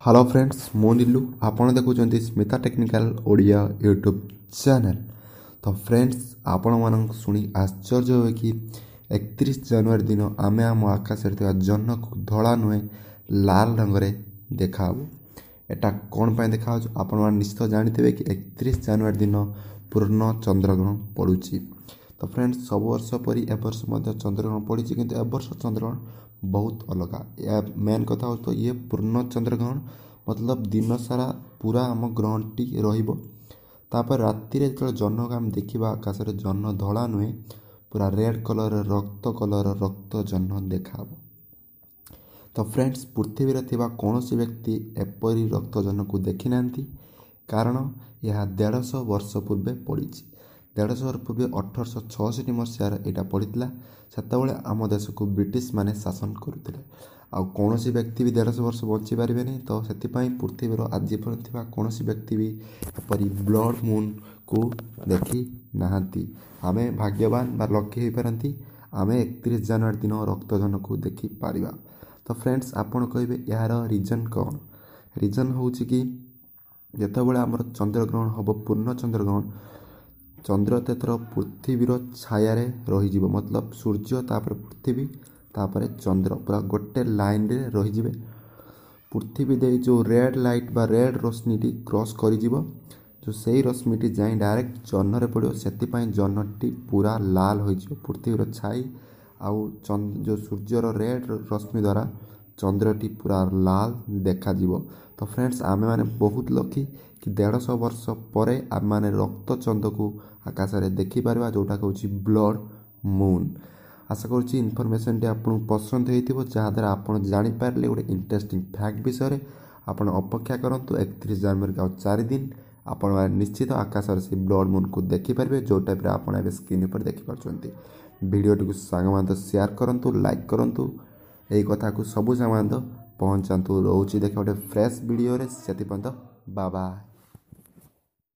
Hello friends मु नीलू आपण देखुं Smita technical Odia YouTube channel. तो फ्रेंड्स आपण मानक शुणी आश्चर्य हुए कि 31 जनवरी दिन आमे आम आकाश जह्न को धला नुहे लाल रंग रे देखा एटा कौन पाई देखा आपण निश्चित जानते कि 31 जनवरी दिन पूर्ण चंद्रग्रहण पड़ुची। तो फ्रेंड्स सब वर्ष परी ए वर्ष चंद्रग्रहण पड़ी किंतु ए वर्ष चंद्रग्रहण बहुत अलग या मेन कथा हो तो ये पूर्ण चंद्रग्रहण मतलब दिन सारा पूरा आम ग्रहण टी रपर राति जो जह्न को आम देखा आकाश जह्न धला नुहे पूरा रेड कलर रक्त जह्न देखा। तो फ्रेंड्स पृथ्वी थिबा कौन व्यक्ति एपरी रक्त जह्न को देखी ना कारण यह 150 वर्ष पूर्वे पड़ी 150 वर्ष पूर्वे 1866 मसीहार यहाँ पड़ता से आम देश को ब्रिटिश माने शासन करुले आ कौन व्यक्ति भी 150 वर्ष बची पारे नहीं। तो से पृथ्वीर आज पर कौन व्यक्ति भी एपरी ब्लड मून को देखी ना आम भाग्यवान लकी हो पारती आम 31 जनवरी दिन रक्तजन को देखी पारिबा। तो फ्रेंड्स आपन कहे यार रिजन कौन रिजन हूँ कि जितेबाला आमर चंद्रग्रहण हम पूर्ण चंद्रग्रहण चंद्र तेथर पृथ्वीर छाया रही मतलब सूर्य तापर पृथ्वी तापर चंद्र पूरा गोटे लाइन रे रही पृथ्वी दे जो रेड लाइट बा रेड रोशनी क्रॉस कर जो सही रश्मिटी जाए डायरेक्ट जह्न रे पड़ो से जह्नटी पूरा लाल हो पृथ्वीर छाई आउ जो सूर्यर रेड रश्मि द्वारा चंद्रटी पूरा लाल देखा। तो फ्रेंड्स आमे माने बहुत लकी कि 150 वर्ष पर आम मैंने रक्त चंद्र को आकाश में देखिपर जोटा हूँ ब्लड मून। आशा करुँच इनफर्मेशन टी आपको पसंद हो जहाँद्वारा आप जापारे गोटे इंटरेस्टिंग फैक्ट विषय आप अपेक्षा करूँ 31 जनवरी का 4 दिन आपण निश्चित आकाश से ब्लड मून को देखिपारे जो टाइप आप स्क्रीन पर देखिपुंट। भिडियोटी को सांग शेयर करूँ लाइक करूँ यही कथा को सबू सांग पहुँचातु रोचे देख गोटे फ्रेश वीडियो से बाय बाय।